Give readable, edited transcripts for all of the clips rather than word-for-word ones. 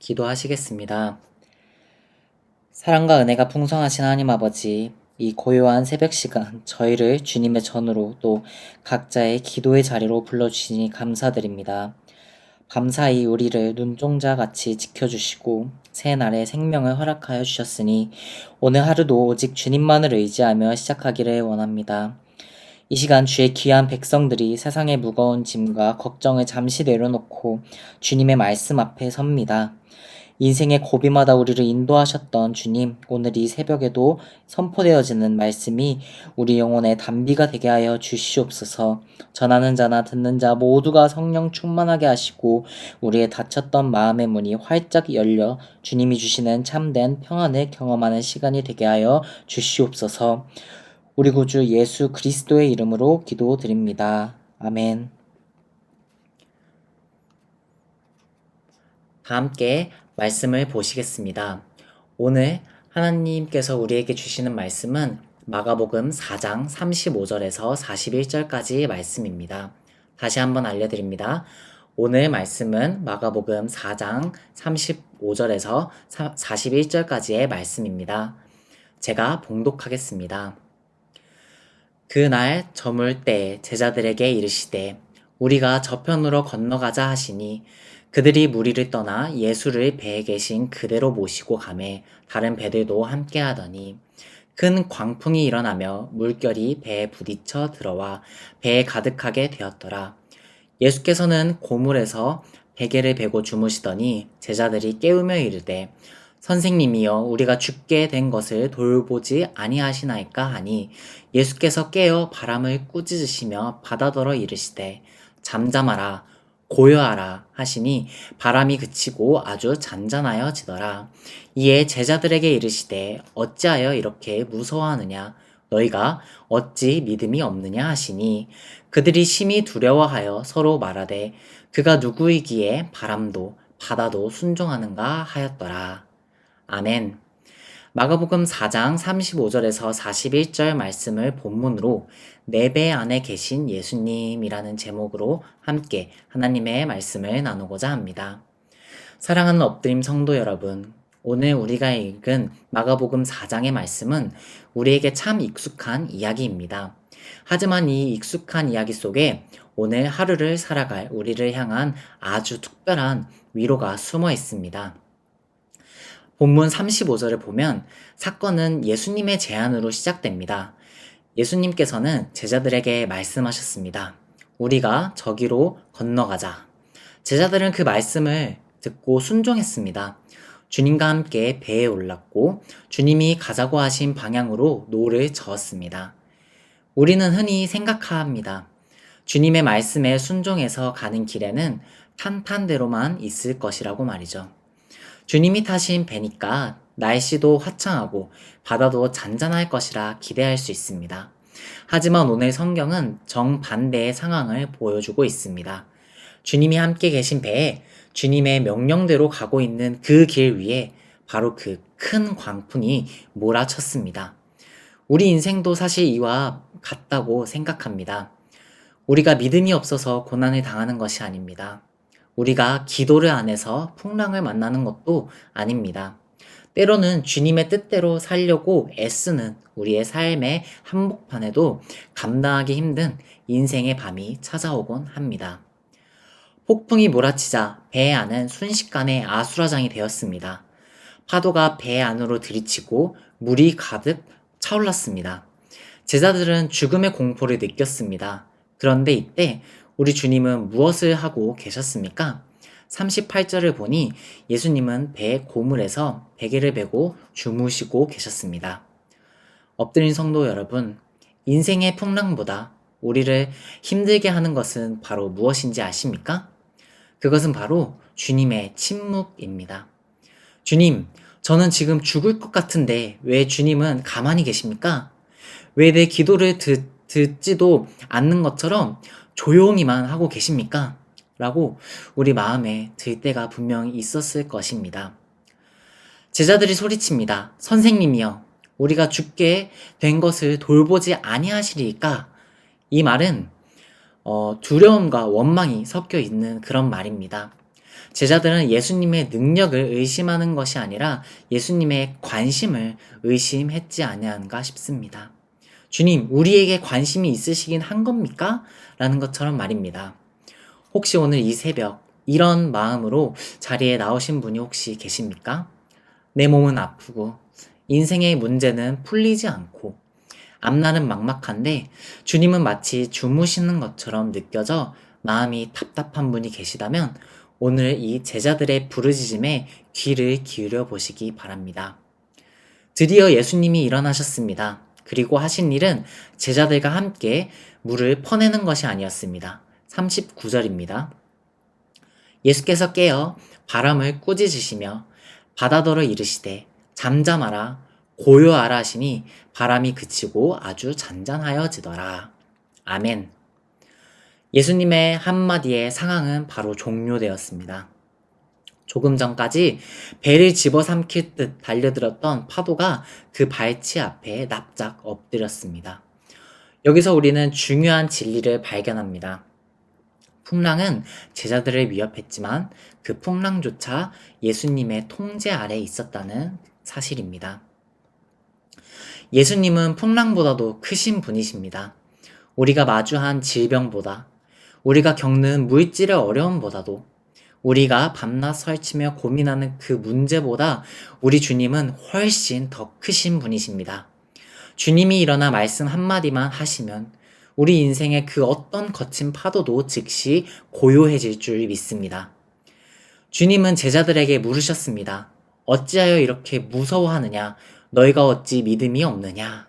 기도하시겠습니다. 사랑과 은혜가 풍성하신 하나님 아버지, 이 고요한 새벽 시간 저희를 주님의 전으로 또 각자의 기도의 자리로 불러주시니 감사드립니다. 밤사이 우리를 눈동자같이 지켜주시고 새날의 생명을 허락하여 주셨으니 오늘 하루도 오직 주님만을 의지하며 시작하기를 원합니다. 이 시간 주의 귀한 백성들이 세상의 무거운 짐과 걱정을 잠시 내려놓고 주님의 말씀 앞에 섭니다. 인생의 고비마다 우리를 인도하셨던 주님, 오늘 이 새벽에도 선포되어지는 말씀이 우리 영혼의 단비가 되게 하여 주시옵소서. 전하는 자나 듣는 자 모두가 성령 충만하게 하시고 우리의 닫혔던 마음의 문이 활짝 열려 주님이 주시는 참된 평안을 경험하는 시간이 되게 하여 주시옵소서. 우리 구주 예수 그리스도의 이름으로 기도드립니다. 아멘. 다 함께 말씀을 보시겠습니다. 오늘 하나님께서 우리에게 주시는 말씀은 마가복음 4장 35절에서 41절까지의 말씀입니다. 다시 한번 알려드립니다. 오늘 말씀은 마가복음 4장 35절에서 41절까지의 말씀입니다. 제가 봉독하겠습니다. 그날 저물 때 제자들에게 이르시되 우리가 저편으로 건너가자 하시니 그들이 무리를 떠나 예수를 배에 계신 그대로 모시고 가매 다른 배들도 함께 하더니 큰 광풍이 일어나며 물결이 배에 부딪혀 들어와 배에 가득하게 되었더라. 예수께서는 고물에서 베개를 베고 주무시더니 제자들이 깨우며 이르되 선생님이여 우리가 죽게 된 것을 돌보지 아니하시나이까 하니 예수께서 깨어 바람을 꾸짖으시며 바다더러 이르시되 잠잠하라 고요하라 하시니 바람이 그치고 아주 잔잔하여지더라. 이에 제자들에게 이르시되 어찌하여 이렇게 무서워하느냐 너희가 어찌 믿음이 없느냐 하시니 그들이 심히 두려워하여 서로 말하되 그가 누구이기에 바람도 바다도 순종하는가 하였더라. 아멘. 마가복음 4장 35절에서 41절 말씀을 본문으로 내 배 안에 계신 예수님이라는 제목으로 함께 하나님의 말씀을 나누고자 합니다. 사랑하는 엎드림 성도 여러분, 오늘 우리가 읽은 마가복음 4장의 말씀은 우리에게 참 익숙한 이야기입니다. 하지만 이 익숙한 이야기 속에 오늘 하루를 살아갈 우리를 향한 아주 특별한 위로가 숨어 있습니다. 본문 35절을 보면 사건은 예수님의 제안으로 시작됩니다. 예수님께서는 제자들에게 말씀하셨습니다. 우리가 저기로 건너가자. 제자들은 그 말씀을 듣고 순종했습니다. 주님과 함께 배에 올랐고 주님이 가자고 하신 방향으로 노를 저었습니다. 우리는 흔히 생각합니다. 주님의 말씀에 순종해서 가는 길에는 탄탄대로만 있을 것이라고 말이죠. 주님이 타신 배니까 날씨도 화창하고 바다도 잔잔할 것이라 기대할 수 있습니다. 하지만 오늘 성경은 정반대의 상황을 보여주고 있습니다. 주님이 함께 계신 배에 주님의 명령대로 가고 있는 그 길 위에 바로 그 큰 광풍이 몰아쳤습니다. 우리 인생도 사실 이와 같다고 생각합니다. 우리가 믿음이 없어서 고난을 당하는 것이 아닙니다. 우리가 기도를 안 해서 풍랑을 만나는 것도 아닙니다. 때로는 주님의 뜻대로 살려고 애쓰는 우리의 삶의 한복판에도 감당하기 힘든 인생의 밤이 찾아오곤 합니다. 폭풍이 몰아치자 배 안은 순식간에 아수라장이 되었습니다. 파도가 배 안으로 들이치고 물이 가득 차올랐습니다. 제자들은 죽음의 공포를 느꼈습니다. 그런데 이때 우리 주님은 무엇을 하고 계셨습니까? 38절을 보니 예수님은 배 고물에서 베개를 베고 주무시고 계셨습니다. 엎드린 성도 여러분, 인생의 풍랑보다 우리를 힘들게 하는 것은 바로 무엇인지 아십니까? 그것은 바로 주님의 침묵입니다. 주님, 저는 지금 죽을 것 같은데 왜 주님은 가만히 계십니까? 왜 내 기도를 듣지도 않는 것처럼 조용히만 하고 계십니까? 라고 우리 마음에 들 때가 분명히 있었을 것입니다. 제자들이 소리칩니다. 선생님이여, 우리가 죽게 된 것을 돌보지 아니하시리까? 이 말은 두려움과 원망이 섞여 있는 그런 말입니다. 제자들은 예수님의 능력을 의심하는 것이 아니라 예수님의 관심을 의심했지 아니한가 싶습니다. 주님, 우리에게 관심이 있으시긴 한 겁니까? 라는 것처럼 말입니다. 혹시 오늘 이 새벽 이런 마음으로 자리에 나오신 분이 혹시 계십니까? 내 몸은 아프고 인생의 문제는 풀리지 않고 앞날은 막막한데 주님은 마치 주무시는 것처럼 느껴져 마음이 답답한 분이 계시다면 오늘 이 제자들의 부르짖음에 귀를 기울여 보시기 바랍니다. 드디어 예수님이 일어나셨습니다. 그리고 하신 일은 제자들과 함께 물을 퍼내는 것이 아니었습니다. 39절입니다. 예수께서 깨어 바람을 꾸짖으시며 바다더러 이르시되 잠잠하라 고요하라 하시니 바람이 그치고 아주 잔잔하여지더라. 아멘. 예수님의 한마디에 상황은 바로 종료되었습니다. 조금 전까지 배를 집어삼킬 듯 달려들었던 파도가 그 발치 앞에 납작 엎드렸습니다. 여기서 우리는 중요한 진리를 발견합니다. 풍랑은 제자들을 위협했지만 그 풍랑조차 예수님의 통제 아래 있었다는 사실입니다. 예수님은 풍랑보다도 크신 분이십니다. 우리가 마주한 질병보다, 우리가 겪는 물질의 어려움보다도, 우리가 밤낮 설치며 고민하는 그 문제보다 우리 주님은 훨씬 더 크신 분이십니다. 주님이 일어나 말씀 한마디만 하시면 우리 인생의 그 어떤 거친 파도도 즉시 고요해질 줄 믿습니다. 주님은 제자들에게 물으셨습니다. 어찌하여 이렇게 무서워하느냐? 너희가 어찌 믿음이 없느냐?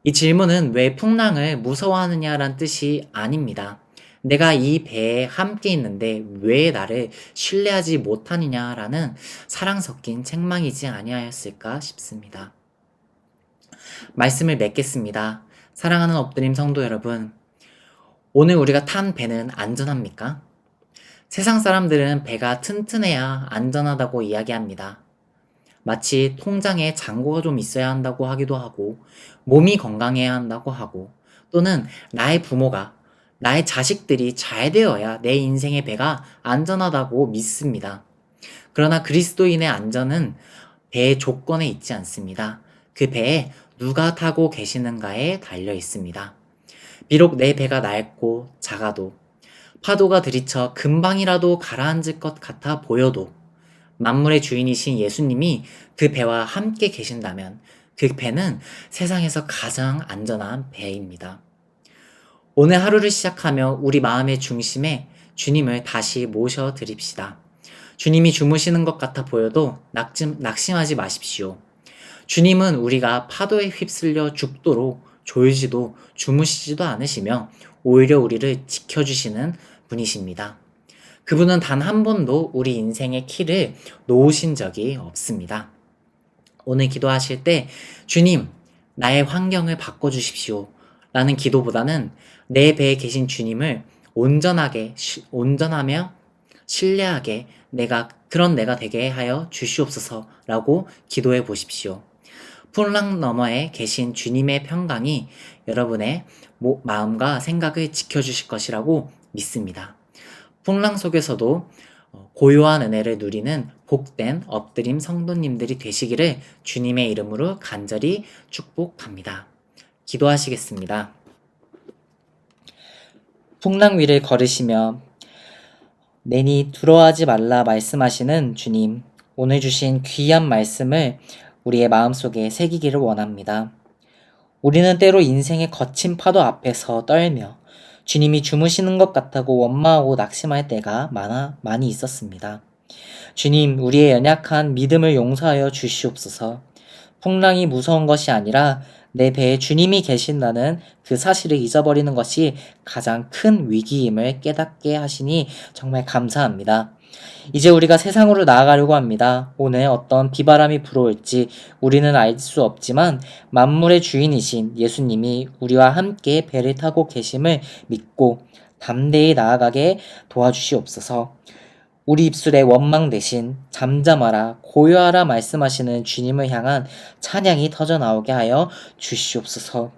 이 질문은 왜 풍랑을 무서워하느냐란 뜻이 아닙니다. 내가 이 배에 함께 있는데 왜 나를 신뢰하지 못하느냐라는 사랑 섞인 책망이지 아니하였을까 싶습니다. 말씀을 맺겠습니다. 사랑하는 엎드림 성도 여러분, 오늘 우리가 탄 배는 안전합니까? 세상 사람들은 배가 튼튼해야 안전하다고 이야기합니다. 마치 통장에 잔고가 좀 있어야 한다고 하기도 하고, 몸이 건강해야 한다고 하고, 또는 나의 부모가, 나의 자식들이 잘 되어야 내 인생의 배가 안전하다고 믿습니다. 그러나 그리스도인의 안전은 배의 조건에 있지 않습니다. 그 배에 누가 타고 계시는가에 달려 있습니다. 비록 내 배가 낡고 작아도, 파도가 들이쳐 금방이라도 가라앉을 것 같아 보여도, 만물의 주인이신 예수님이 그 배와 함께 계신다면 그 배는 세상에서 가장 안전한 배입니다. 오늘 하루를 시작하며 우리 마음의 중심에 주님을 다시 모셔드립시다. 주님이 주무시는 것 같아 보여도 낙심하지 마십시오. 주님은 우리가 파도에 휩쓸려 죽도록 졸지도 주무시지도 않으시며 오히려 우리를 지켜주시는 분이십니다. 그분은 단 한 번도 우리 인생의 키를 놓으신 적이 없습니다. 오늘 기도하실 때 주님, 나의 환경을 바꿔주십시오 라는 기도보다는 내 배에 계신 주님을 온전하며 신뢰하게 그런 내가 되게 하여 주시옵소서 라고 기도해 보십시오. 풍랑 너머에 계신 주님의 평강이 여러분의 마음과 생각을 지켜주실 것이라고 믿습니다. 풍랑 속에서도 고요한 은혜를 누리는 복된 엎드림 성도님들이 되시기를 주님의 이름으로 간절히 축복합니다. 기도하시겠습니다. 풍랑 위를 걸으시며 내니 두려워하지 말라 말씀하시는 주님, 오늘 주신 귀한 말씀을 우리의 마음속에 새기기를 원합니다. 우리는 때로 인생의 거친 파도 앞에서 떨며 주님이 주무시는 것 같다고 원망하고 낙심할 때가 많이 있었습니다. 주님, 우리의 연약한 믿음을 용서하여 주시옵소서. 풍랑이 무서운 것이 아니라 내 배에 주님이 계신다는 그 사실을 잊어버리는 것이 가장 큰 위기임을 깨닫게 하시니 정말 감사합니다. 이제 우리가 세상으로 나아가려고 합니다. 오늘 어떤 비바람이 불어올지 우리는 알 수 없지만 만물의 주인이신 예수님이 우리와 함께 배를 타고 계심을 믿고 담대히 나아가게 도와주시옵소서. 우리 입술에 원망 대신 잠잠하라 고요하라 말씀하시는 주님을 향한 찬양이 터져나오게 하여 주시옵소서.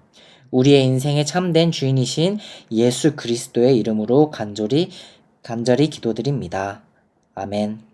우리의 인생의 참된 주인이신 예수 그리스도의 이름으로 간절히 기도드립니다. 아멘.